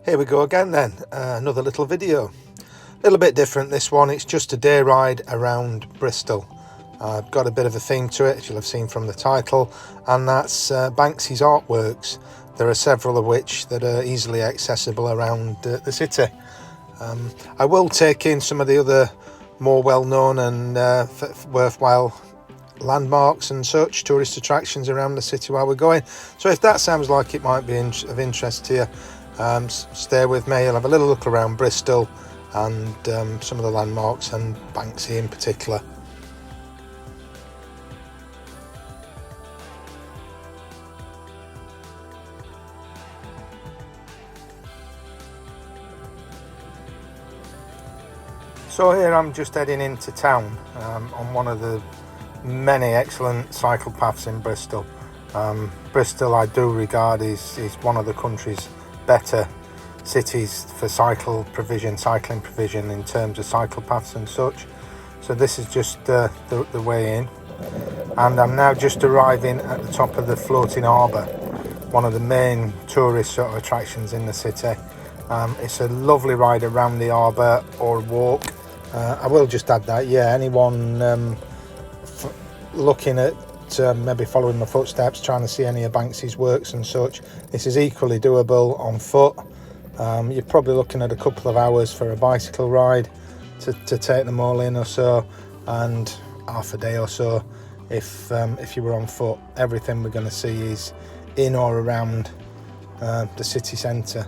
Here we go again then, another little video. A little bit different this one, it's just a day ride around Bristol. I've got a bit of a theme to it, as you'll have seen from the title, and that's Banksy's artworks. There are several of which that are easily accessible around the city. I will take in some of the other more well-known and worthwhile landmarks and such, tourist attractions around the city while we're going. So if that sounds like it might be of interest to you, stay with me. I'll have a little look around Bristol and some of the landmarks and Banksy in particular. So here I'm just heading into town on one of the many excellent cycle paths in Bristol. Bristol I do regard is one of the country's better cities for cycling provision in terms of cycle paths and such. So this is just the way in, and I'm now just arriving at the top of the floating harbour, one of the main tourist sort of attractions in the city. It's a lovely ride around the harbour or walk. I will just add that, anyone looking at maybe following my footsteps, trying to see any of Banksy's works and such, this is equally doable on foot. You're probably looking at a couple of hours for a bicycle ride to take them all in or so, and half a day or so if you were on foot. Everything we're going to see is in or around the city centre.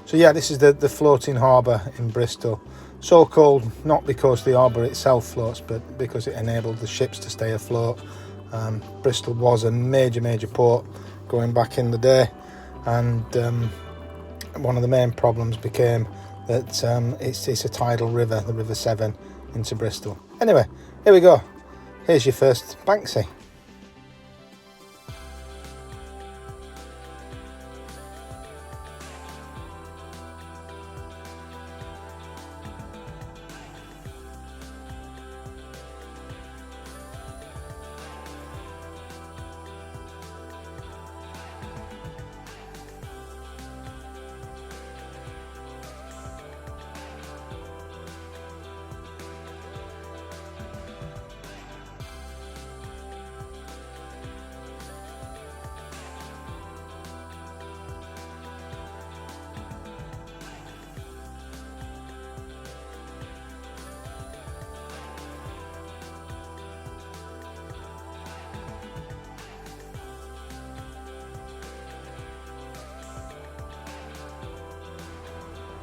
So this is the floating harbour in Bristol. So called not because the harbour itself floats, but because it enabled the ships to stay afloat. Bristol was a major port going back in the day, and one of the main problems became that it's a tidal river, the River Severn, into Bristol. Anyway, here we go. Here's your first Banksy.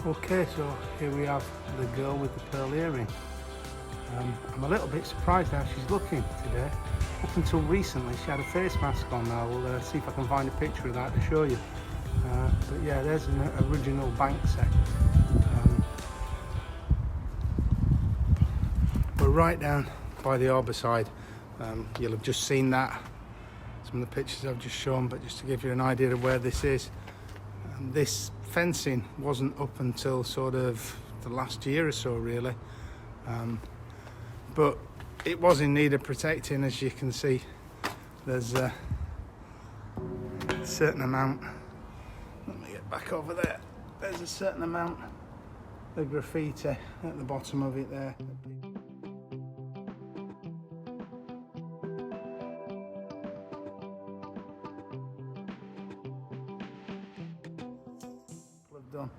Okay, so here we have the girl with the pearl earring. I'm a little bit surprised how she's looking today. Up until recently she had a face mask on. I'll see if I can find a picture of that to show you. But there's an original Banksy. We're right down by the harbour side. You'll have just seen that, some of the pictures I've just shown, but just to give you an idea of where this is. This fencing wasn't up until sort of the last year or so really, but it was in need of protecting. As you can see, there's a certain amount, let me get back over there, there's a certain amount of graffiti at the bottom of it there. Done.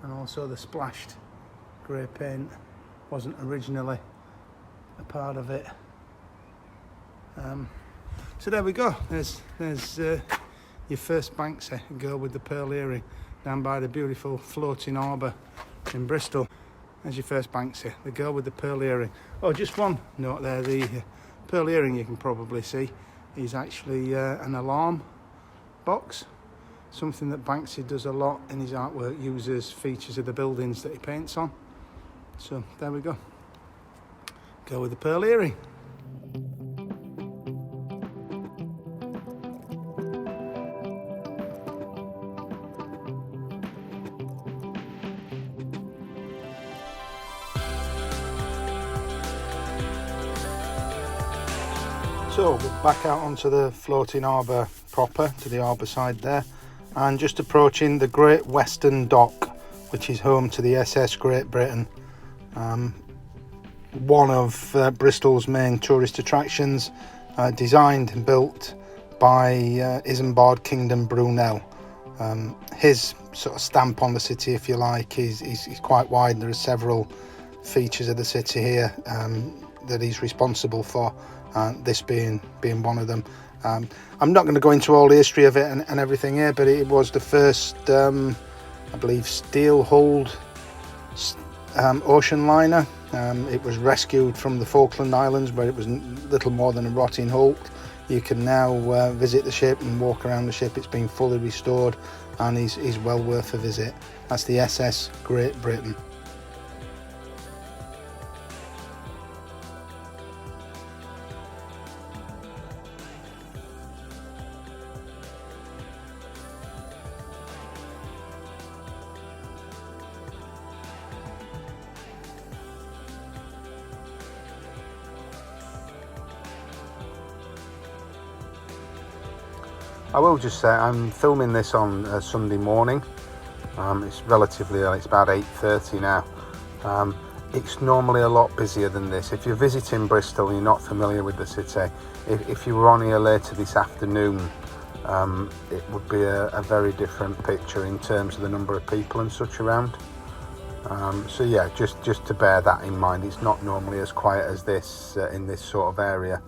And also the splashed grey paint wasn't originally a part of it. So there we go, there's your first Banksy, a girl with the pearl earring, down by the beautiful floating harbour in Bristol. There's your first Banksy, the girl with the pearl earring. Oh, just one note there, the pearl earring you can probably see is actually an alarm box. Something that Banksy does a lot in his artwork, uses features of the buildings that he paints on. So there we go. Go with the pearl earring. So we're back out onto the floating harbour proper, to the harbour side there, and just approaching the Great Western Dock. which is home to the SS Great Britain, one of Bristol's main tourist attractions, designed and built by Isambard Kingdom Brunel. His sort of stamp on the city, if you like, is quite wide. There are several features of the city here that he's responsible for, this being one of them. I'm not going to go into all the history of it and everything here, but it was the first, I believe, steel-hulled ocean liner. It was rescued from the Falkland Islands, where it was little more than a rotting hulk. You can now visit the ship and walk around the ship. It's been fully restored and is well worth a visit. That's the SS Great Britain. I will just say I'm filming this on a Sunday morning. It's relatively early, it's about 8:30 now. It's normally a lot busier than this. If you're visiting Bristol and you're not familiar with the city, if you were on here later this afternoon, it would be a very different picture in terms of the number of people and such around. So yeah, just to bear that in mind. It's not normally as quiet as this in this sort of area.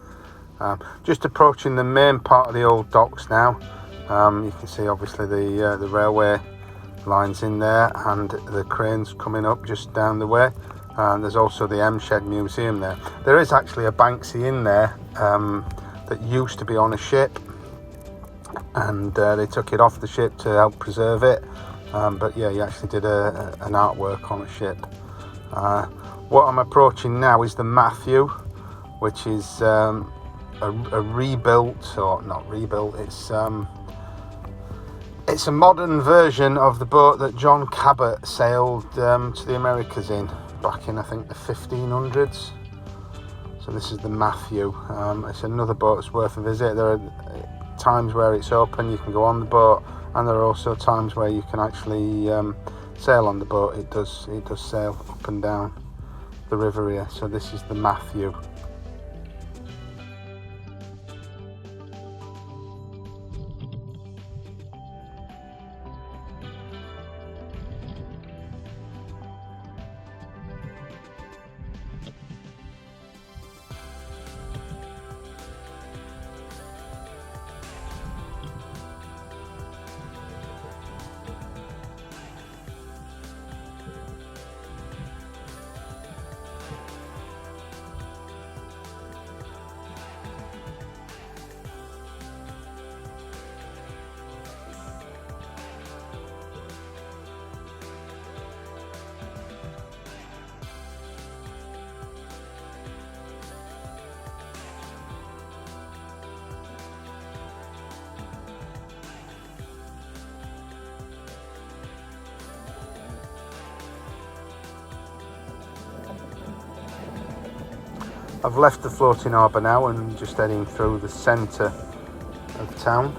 Just approaching the main part of the old docks now. You can see obviously the railway lines in there and the cranes coming up just down the way. There's also the M-Shed Museum there. There is actually a Banksy in there that used to be on a ship, and they took it off the ship to help preserve it. But yeah, he actually did an artwork on a ship. What I'm approaching now is the Matthew, which is a rebuilt, or not rebuilt, it's a modern version of the boat that John Cabot sailed to the Americas in back in, I think, the 1500s. So this is the Matthew. It's another boat that's worth a visit. There are times where it's open, you can go on the boat, and there are also times where you can actually sail on the boat. It does sail up and down the river here. So this is the Matthew. I've left the floating harbour now and just heading through the centre of town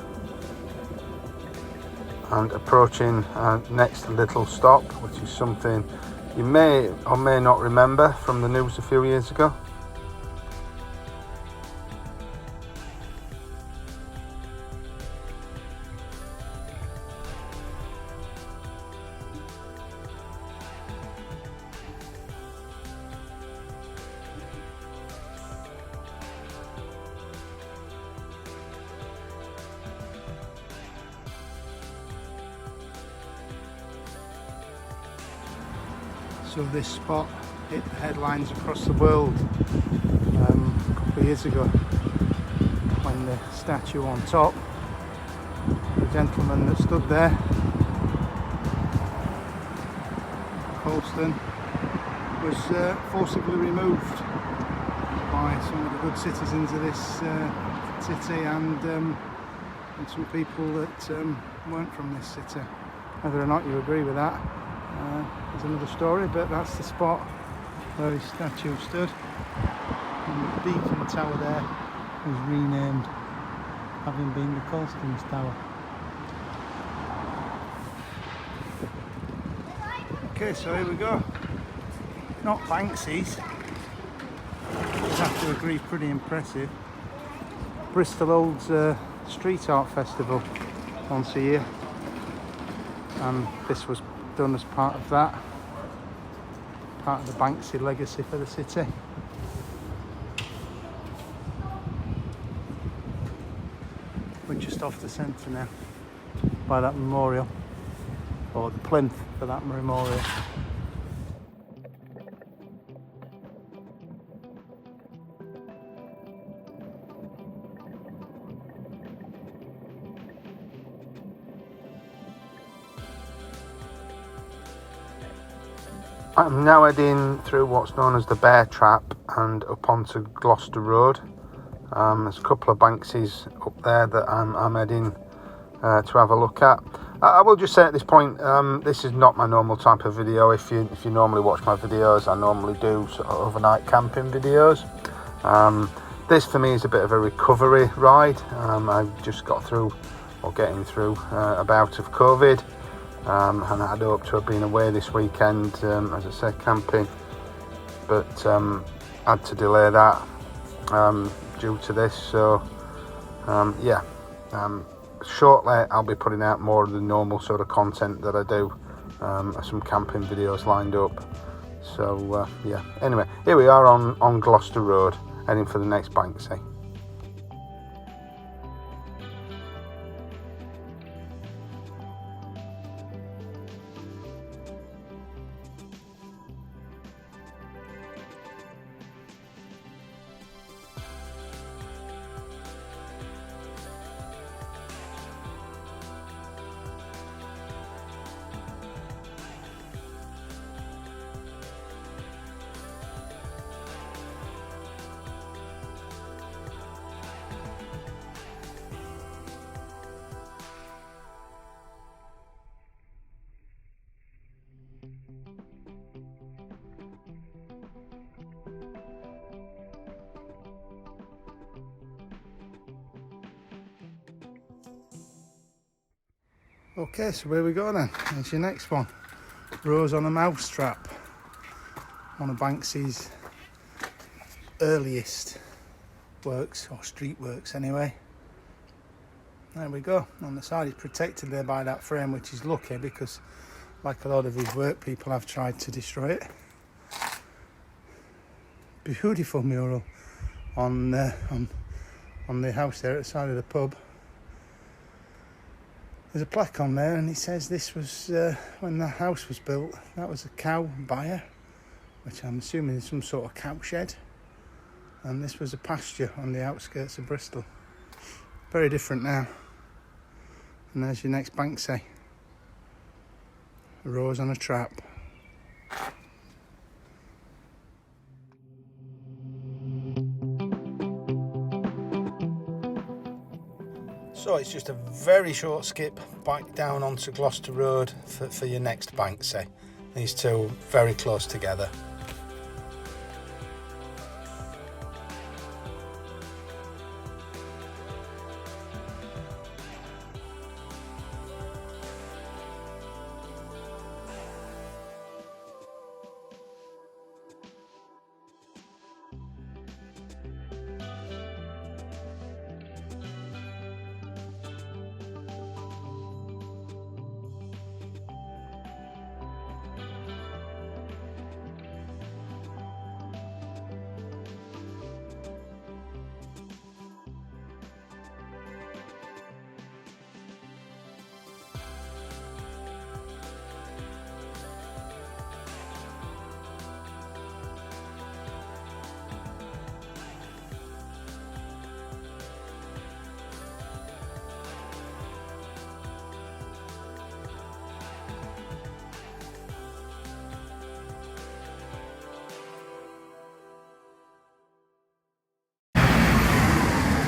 and approaching next little stop, which is something you may or may not remember from the news a few years ago. So this spot hit the headlines across the world a couple of years ago when the statue on top, the gentleman that stood there, Colston, was forcibly removed by some of the good citizens of this city and some people that weren't from this city. Whether or not you agree with that is another story, but that's the spot where his statue stood, and the beacon tower there was renamed, having been the Colston's Tower. Okay, so here we go. Not Banksy's. You'd have to agree, pretty impressive. Bristol holds a street art festival once a year, and this was done as part of that, part of the Banksy legacy for the city. We're just off the centre now, by that memorial, or the plinth for that memorial. I'm now heading through what's known as the Bear Trap and up onto Gloucester Road. There's a couple of Banksys up there that I'm heading to have a look at. I will just say at this point, this is not my normal type of video. If you normally watch my videos, I normally do sort of overnight camping videos. This for me is a bit of a recovery ride. I just got through, or getting through, a bout of COVID. And I'd hoped to have been away this weekend, as I said, camping, but had to delay that due to this. So shortly I'll be putting out more of the normal sort of content that I do, some camping videos lined up. So anyway, here we are on Gloucester Road, heading for the next Banksy. Okay, so where we go then? Here's your next one. Rose on a Mousetrap. One of Banksy's earliest works, or street works anyway. There we go. On the side, it's protected there by that frame, which is lucky because, like a lot of his work, people have tried to destroy it. Beautiful mural on the house there at the side of the pub. There's a plaque on there and it says this was, when the house was built, that was a cow byre, which I'm assuming is some sort of cow shed. And this was a pasture on the outskirts of Bristol. Very different now. And there's your next Banksy. A rose on a trap. So it's just a very short skip back down onto Gloucester Road for your next Banksy. These two very close together.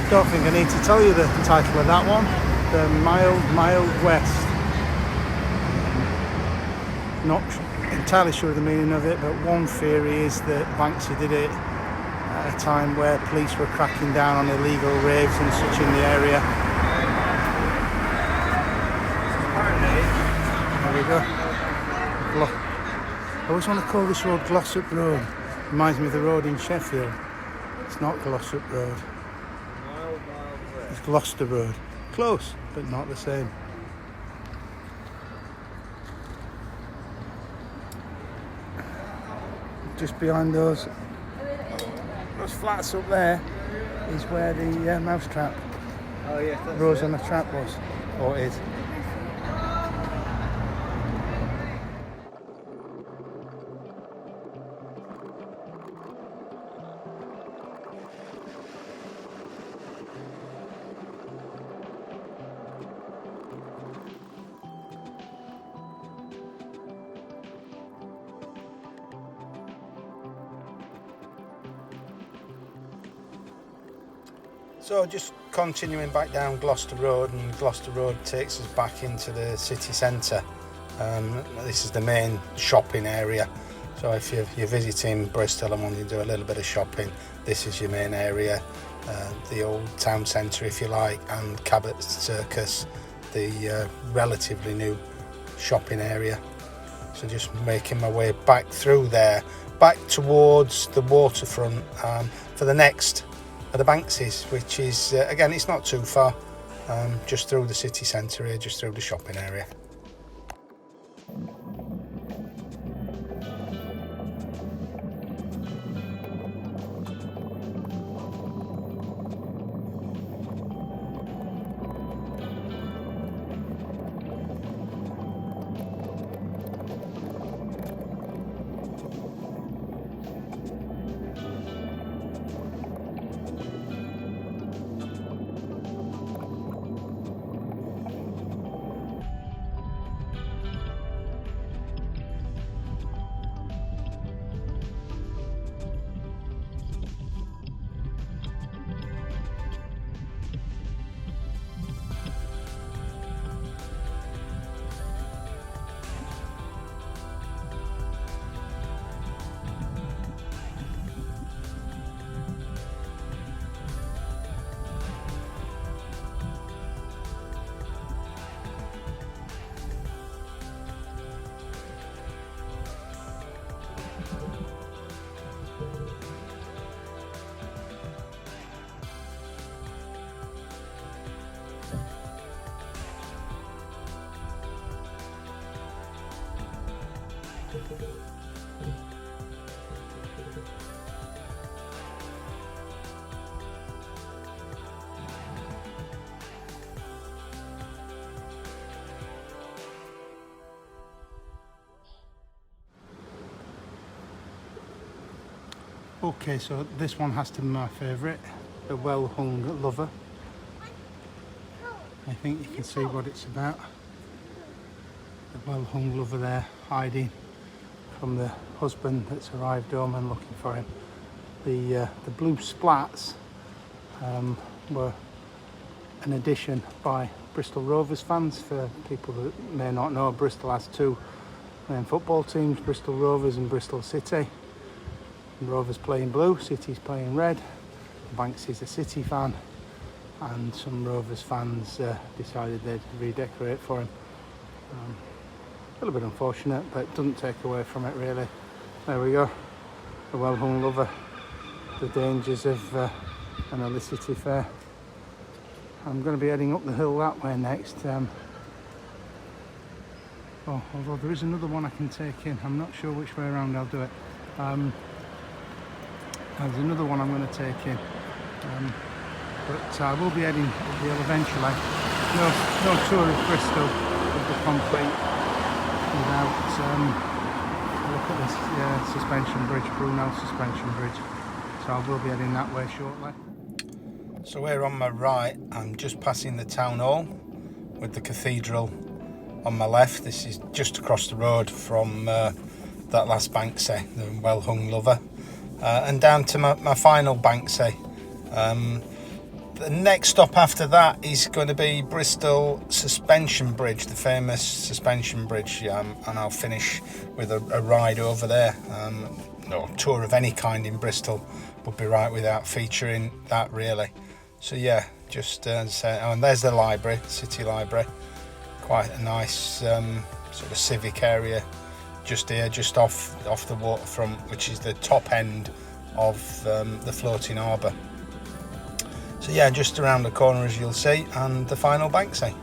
Don't think I need to tell you the title of that one. The Mild West. Not entirely sure of the meaning of it, but one theory is that Banksy did it at a time where police were cracking down on illegal raves and such in the area. There we go. always want to call this road Glossop Road. Reminds me of the road in Sheffield. It's not Glossop Road. It's Gloucester Road. Close, but not the same. Just behind those flats up there is where the Mousetrap rose on the trap was, or is. So just continuing back down Gloucester Road, and Gloucester Road takes us back into the city centre. This is the main shopping area, so if you're visiting Bristol and wanting to do a little bit of shopping, this is your main area. The old town centre, if you like, and Cabot Circus, the relatively new shopping area. So just making my way back through there, back towards the waterfront for the next of the Banksys, which is again, it's not too far, just through the city centre here, just through the shopping area. Okay, so this one has to be my favourite, the well-hung lover. I think you can see what it's about. The well-hung lover there, hiding from the husband that's arrived home and looking for him. The blue splats were an addition by Bristol Rovers fans. For people that may not know, Bristol has two main football teams, Bristol Rovers and Bristol City. Rovers playing blue, City's playing red. Banksy's a City fan, and some Rovers fans decided they'd redecorate for him. A little bit unfortunate, but it doesn't take away from it really. There we go, the well-hung lover. The dangers of an illicit affair. I'm going to be heading up the hill that way next. Although there is another one I can take in. I'm not sure which way around I'll do it. There's another one I'm going to take in, but I will be heading up the hill eventually. No tour of Bristol will be complete without a look at this suspension bridge, Brunel suspension bridge. So I will be heading that way shortly. So here on my right, I'm just passing the town hall with the cathedral on my left. This is just across the road from that last Banksy, the well-hung lover. And down to my final Banksy. The next stop after that is going to be Bristol Suspension Bridge, the famous suspension bridge, and I'll finish with a ride over there. No tour of any kind in Bristol would be right without featuring that really. So yeah, just and there's the library, City Library, quite a nice sort of civic area just here, just off the waterfront, which is the top end of the floating harbour. So yeah, just around the corner as you'll see, and the final Banksy.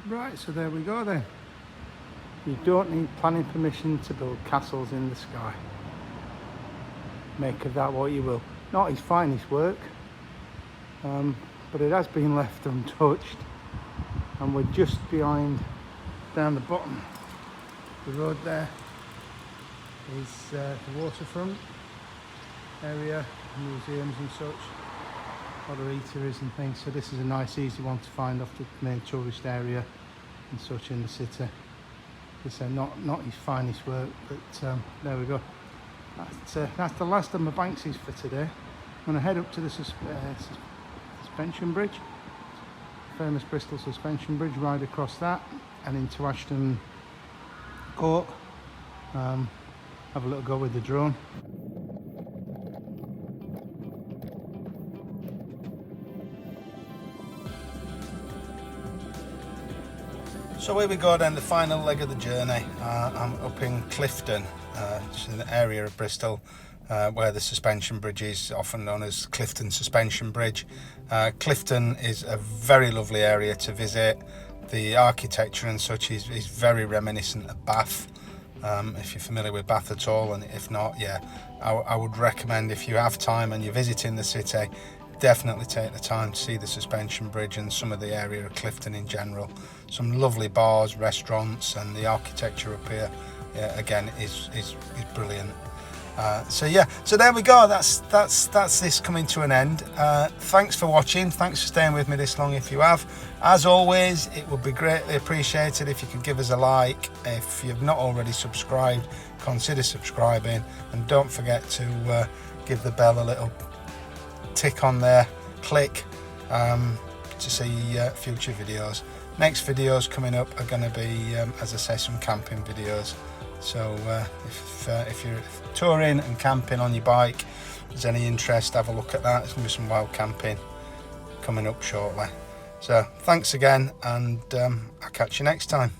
Right, so there we go then. You don't need planning permission to build castles in the sky. Make of that what you will. Not his finest work, but it has been left untouched, and we're just behind, down the bottom the road there is the waterfront area, museums and such, other eateries and things. So this is a nice easy one to find off the main tourist area and such in the city. It's not his finest work, but there we go. That's the last of my Banksies for today. I'm going to head up to the suspension bridge, famous Bristol suspension bridge, ride across that and into Ashton Court, have a little go with the drone. So here we go then, the final leg of the journey. I'm up in Clifton, which is an area of Bristol where the suspension bridge is, often known as Clifton Suspension Bridge. Clifton is a very lovely area to visit. The architecture and such is very reminiscent of Bath, if you're familiar with Bath at all, and if not, yeah, I would recommend, if you have time and you're visiting the city, definitely take the time to see the suspension bridge and some of the area of Clifton in general. Some lovely bars, restaurants, and the architecture up here, yeah, again, is brilliant. So yeah, so there we go. That's this coming to an end. Thanks for watching. Thanks for staying with me this long. If you have, as always, it would be greatly appreciated if you could give us a like. If you've not already subscribed, consider subscribing, and don't forget to give the bell a little tick on there, click to see future videos. Next videos coming up are going to be, as I say, some camping videos. So if you're touring and camping on your bike, if there's any interest, have a look at that. There's going to be some wild camping coming up shortly. So thanks again, and I'll catch you next time.